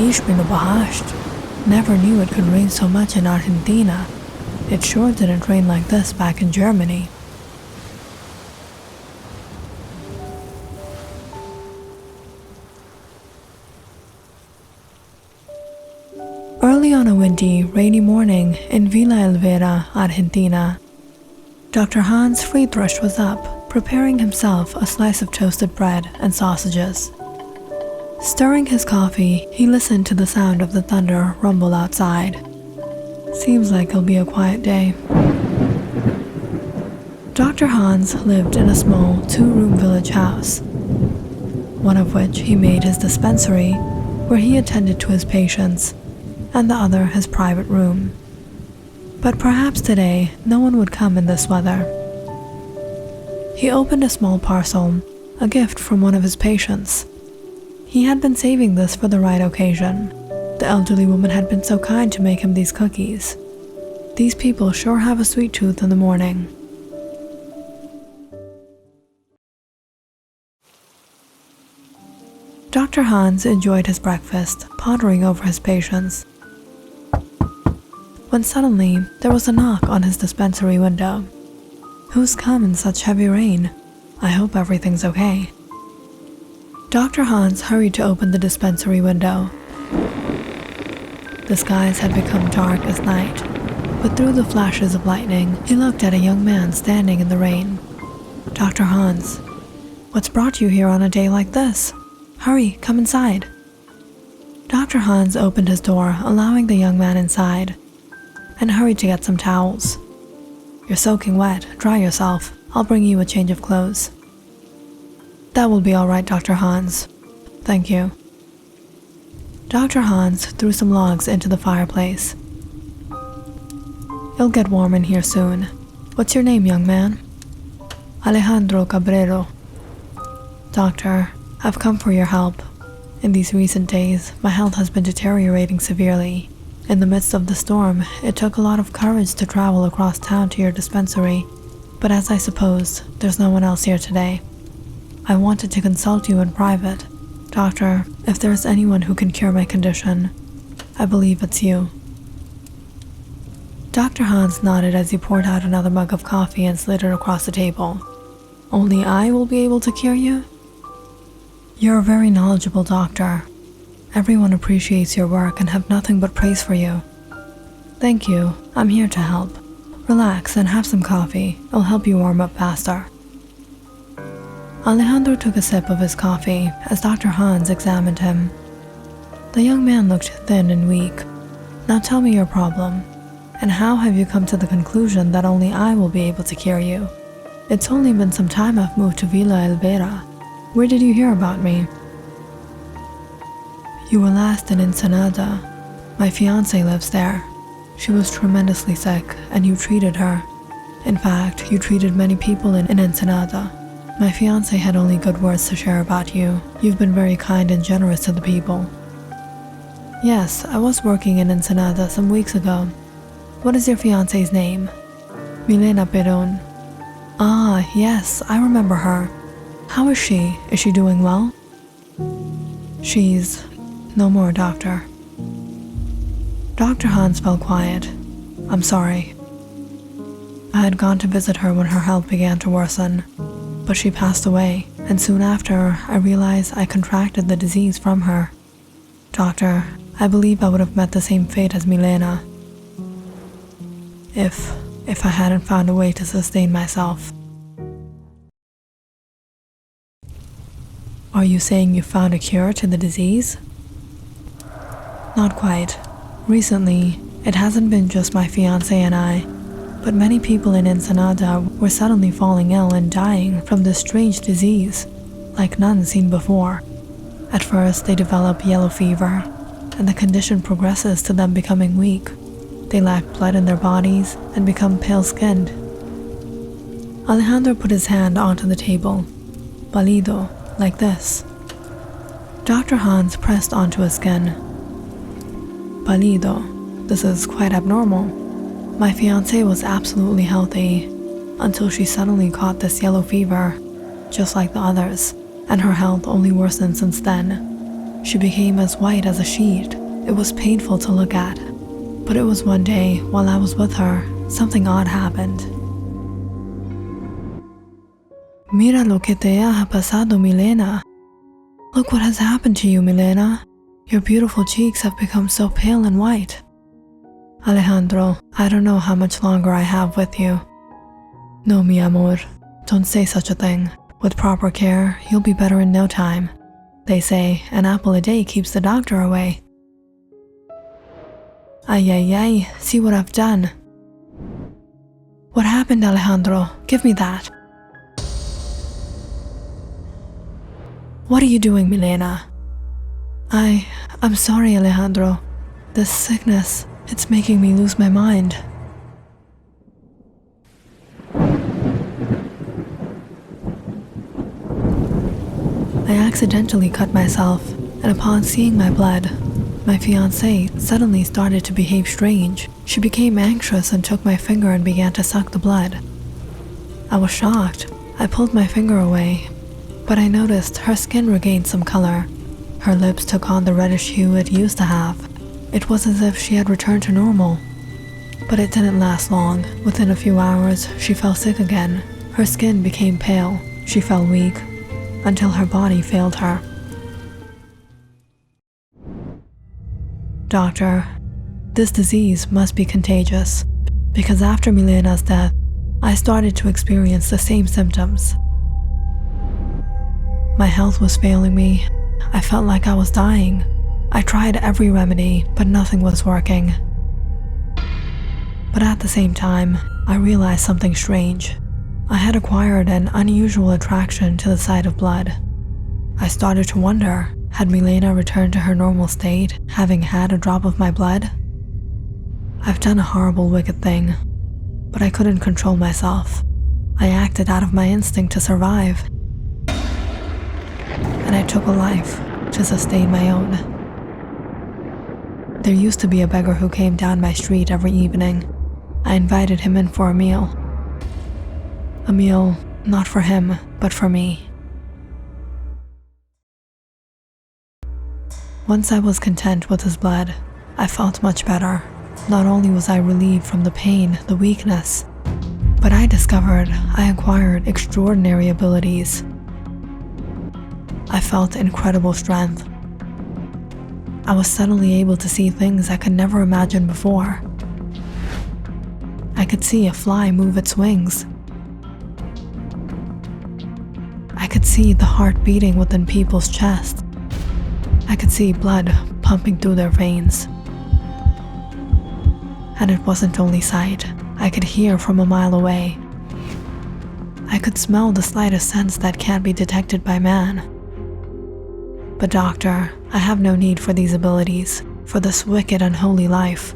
عيش بنبهشت. Never knew it could rain so much in Argentina. It sure didn't rain like this back in Germany. Early on a windy, rainy morning in Villa Elvira, Argentina, Dr. Hans Friedrich was up, preparing himself a slice of toasted bread and sausages. Stirring his coffee, he listened to the sound of the thunder rumble outside. Seems like it'll be a quiet day. Dr. Hans lived in a small two-room village house, one of which he made his dispensary, where he attended to his patients, and the other his private room. But perhaps today no one would come in this weather. He opened a small parcel, a gift from one of his patients. He had been saving this for the right occasion. The elderly woman had been so kind to make him these cookies. These people sure have a sweet tooth in the morning. Dr. Hans enjoyed his breakfast, pondering over his patients, when suddenly there was a knock on his dispensary window. Who's come in such heavy rain? I hope everything's okay. Dr. Hans hurried to open the dispensary window. The skies had become dark as night, but through the flashes of lightning, he looked at a young man standing in the rain. Dr. Hans, what's brought you here on a day like this? Hurry, come inside. Dr. Hans opened his door, allowing the young man inside, and hurried to get some towels. You're soaking wet, dry yourself. I'll bring you a change of clothes. That will be all right, Dr. Hans. Thank you. Dr. Hans threw some logs into the fireplace. It'll get warm in here soon. What's your name, young man? Alejandro Cabrero. Doctor, I've come for your help. In these recent days, my health has been deteriorating severely. In the midst of the storm, it took a lot of courage to travel across town to your dispensary, but as I supposed, there's no one else here today. I wanted to consult you in private. Doctor, if there's anyone who can cure my condition, I believe it's you. Dr. Hans nodded as he poured out another mug of coffee and slid it across the table. Only I will be able to cure you? You're a very knowledgeable doctor. Everyone appreciates your work and have nothing but praise for you. Thank you. I'm here to help. Relax and have some coffee. It'll help you warm up faster. Alejandro took a sip of his coffee as Dr. Hans examined him. The young man looked thin and weak. Now tell me your problem, and how have you come to the conclusion that only I will be able to cure you? It's only been some time I've moved to Villa Elvira. Where did you hear about me? You were last in Ensenada. My fiancée lives there. She was tremendously sick, and you treated her. In fact, you treated many people in Ensenada. My fiancé had only good words to share about you. You've been very kind and generous to the people. Yes, I was working in Ensenada some weeks ago. What is your fiancé's name? Milena Perón. Ah, yes, I remember her. How is she? Is she doing well? She's no more, doctor. Dr. Hans fell quiet. I'm sorry. I had gone to visit her when her health began to worsen, but she passed away, and soon after I realized I contracted the disease from her. Doctor, I believe I would have met the same fate as Milena if I hadn't found a way to sustain myself. Are you saying you found a cure to the disease? Not quite. Recently, it hasn't been just my fiancé and I, but many people in Ensenada were suddenly falling ill and dying from this strange disease, like none seen before. At first, they develop yellow fever, and the condition progresses to them becoming weak. They lack blood in their bodies and become pale-skinned. Alejandro put his hand onto the table, pálido, like this. Dr. Hans pressed onto his skin. Pálido, this is quite abnormal. My fiancée was absolutely healthy until she suddenly caught this yellow fever, just like the others, and her health only worsened since then. She became as white as a sheet. It was painful to look at. But it was one day, while I was with her, something odd happened. Mira lo que te ha pasado, Milena. Look what has happened to you, Milena. Your beautiful cheeks have become so pale and white. Alejandro, I don't know how much longer I have with you. No, mi amor, don't say such a thing. With proper care, you'll be better in no time. They say an apple a day keeps the doctor away. Ay, ay, ay, see what I've done. What happened, Alejandro? Give me that. What are you doing, Milena? I'm sorry, Alejandro. This sickness, it's making me lose my mind. I accidentally cut myself, and upon seeing my blood, my fiancée suddenly started to behave strange. She became anxious and took my finger and began to suck the blood. I was shocked. I pulled my finger away, but I noticed her skin regained some color. Her lips took on the reddish hue it used to have. It was as if she had returned to normal. But it didn't last long. Within a few hours, she fell sick again. Her skin became pale. She fell weak, until her body failed her. Doctor, this disease must be contagious, because after Milena's death, I started to experience the same symptoms. My health was failing me. I felt like I was dying. I tried every remedy, but nothing was working. But at the same time, I realized something strange. I had acquired an unusual attraction to the sight of blood. I started to wonder, had Milena returned to her normal state, having had a drop of my blood? I've done a horrible, wicked thing, but I couldn't control myself. I acted out of my instinct to survive, and I took a life to sustain my own. There used to be a beggar who came down my street every evening. I invited him in for a meal. A meal not for him, but for me. Once I was content with his blood, I felt much better. Not only was I relieved from the pain, the weakness, but I discovered I acquired extraordinary abilities. I felt incredible strength. I was suddenly able to see things I could never imagine before. I could see a fly move its wings. I could see the heart beating within people's chests. I could see blood pumping through their veins. And it wasn't only sight. I could hear from a mile away. I could smell the slightest sense that can't be detected by man. But doctor, I have no need for these abilities, for this wicked, unholy life.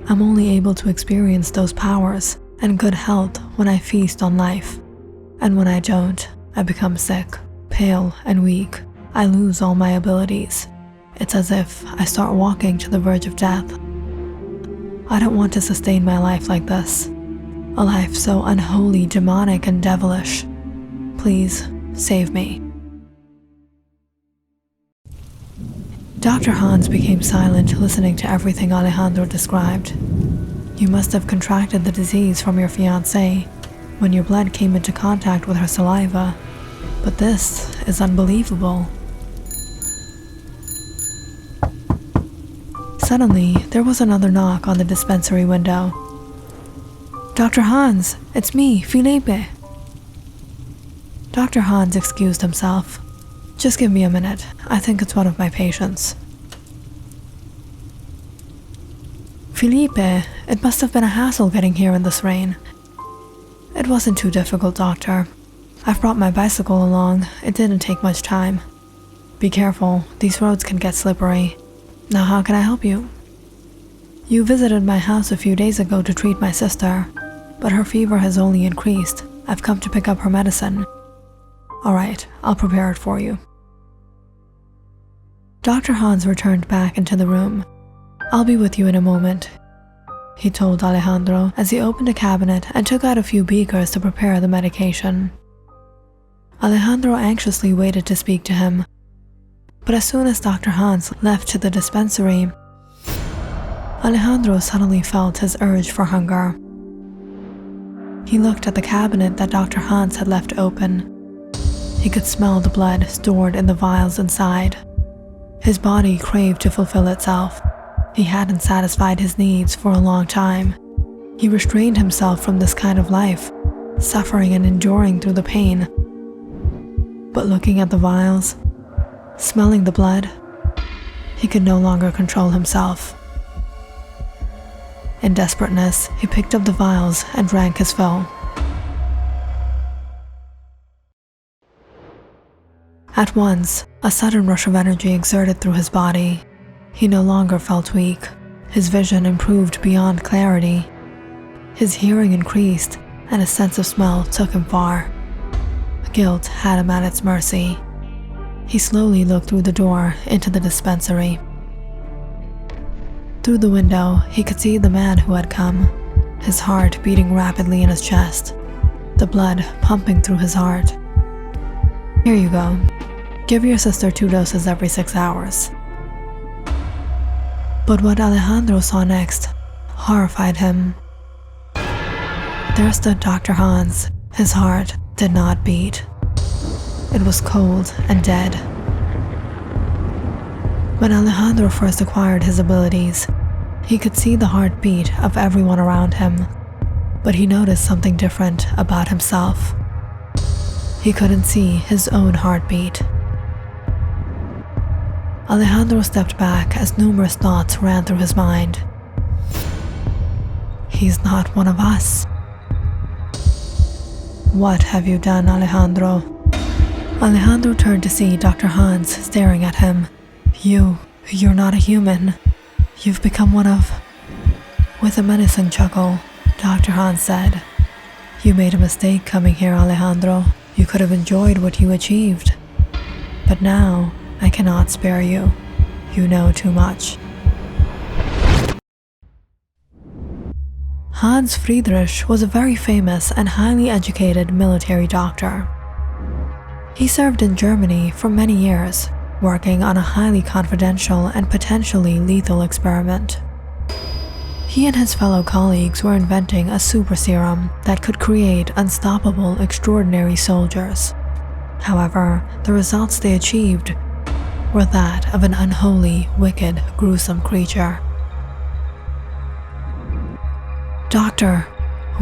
I'm only able to experience those powers and good health when I feast on life. And when I don't, I become sick, pale, and weak. I lose all my abilities. It's as if I start walking to the verge of death. I don't want to sustain my life like this. A life so unholy, demonic, and devilish. Please, save me. Dr. Hans became silent, listening to everything Alejandro described. You must have contracted the disease from your fiancée when your blood came into contact with her saliva. But this is unbelievable. Suddenly, there was another knock on the dispensary window. Dr. Hans, it's me, Felipe. Dr. Hans excused himself. Just give me a minute. I think it's one of my patients. Felipe, it must have been a hassle getting here in this rain. It wasn't too difficult, doctor. I've brought my bicycle along. It didn't take much time. Be careful, these roads can get slippery. Now how can I help you? You visited my house a few days ago to treat my sister, but her fever has only increased. I've come to pick up her medicine. Alright, I'll prepare it for you. Dr. Hans returned back into the room. I'll be with you in a moment, he told Alejandro as he opened a cabinet and took out a few beakers to prepare the medication. Alejandro anxiously waited to speak to him. But as soon as Dr. Hans left to the dispensary, Alejandro suddenly felt his urge for hunger. He looked at the cabinet that Dr. Hans had left open. He could smell the blood stored in the vials inside. His body craved to fulfill itself. He hadn't satisfied his needs for a long time. He restrained himself from this kind of life, suffering and enduring through the pain. But looking at the vials, smelling the blood, he could no longer control himself. In desperateness, he picked up the vials and drank his fill. At once, a sudden rush of energy exerted through his body. He no longer felt weak. His vision improved beyond clarity. His hearing increased, and his sense of smell took him far. Guilt had him at its mercy. He slowly looked through the door into the dispensary. Through the window, he could see the man who had come, his heart beating rapidly in his chest, the blood pumping through his heart. "Here you go. Give your sister 2 doses every 6 hours. But what Alejandro saw next horrified him. There stood Dr. Hans. His heart did not beat. It was cold and dead. When Alejandro first acquired his abilities, he could see the heartbeat of everyone around him, but he noticed something different about himself. He couldn't see his own heartbeat. Alejandro stepped back as numerous thoughts ran through his mind. He's not one of us. What have you done, Alejandro? Alejandro turned to see Dr. Hans staring at him. You're not a human. You've become one of... With a menacing chuckle, Dr. Hans said, "You made a mistake coming here, Alejandro. You could have enjoyed what you achieved. But now, I cannot spare you. You know too much." Hans Friedrich was a very famous and highly educated military doctor. He served in Germany for many years, working on a highly confidential and potentially lethal experiment. He and his fellow colleagues were inventing a super serum that could create unstoppable, extraordinary soldiers. However, the results they achieved were that of an unholy, wicked, gruesome creature. "Doctor,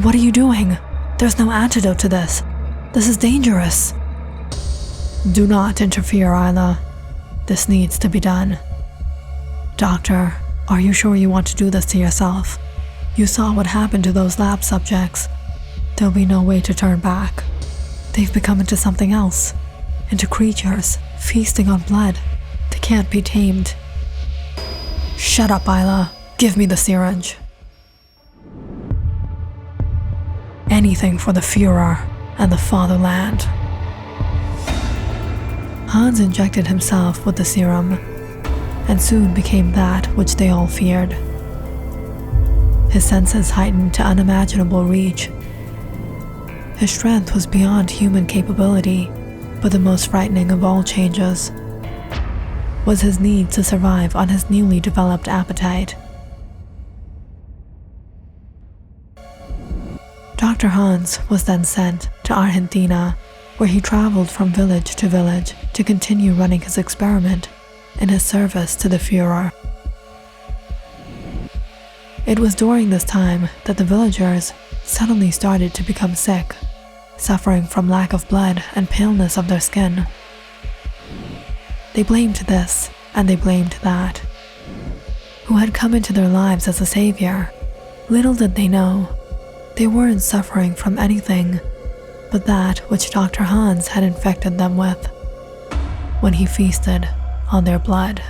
what are you doing? There's no antidote to this. This is dangerous." "Do not interfere, Isla. This needs to be done." "Doctor, are you sure you want to do this to yourself? You saw what happened to those lab subjects. There'll be no way to turn back. They've become into something else, into creatures feasting on blood. They can't be tamed." "Shut up, Isla. Give me the syringe." "Anything for the Führer and the fatherland." Hans injected himself with the serum, and soon became that which they all feared. His senses heightened to unimaginable reach. His strength was beyond human capability, but the most frightening of all changes was his need to survive on his newly developed appetite. Dr. Hans was then sent to Argentina, where he traveled from village to village to continue running his experiment in his service to the Führer. It was during this time that the villagers suddenly started to become sick, suffering from lack of blood and paleness of their skin. They blamed this and they blamed that. Who had come into their lives as a savior? Little did they know, they weren't suffering from anything but that which Dr. Hans had infected them with when he feasted on their blood.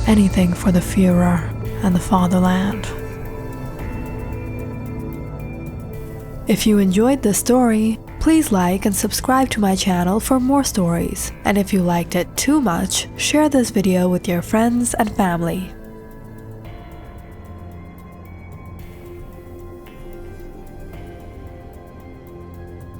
Anything for the Führer and the fatherland. If you enjoyed this story, Please like and subscribe to my channel for more stories. And if you liked it too much, share this video with your friends and family.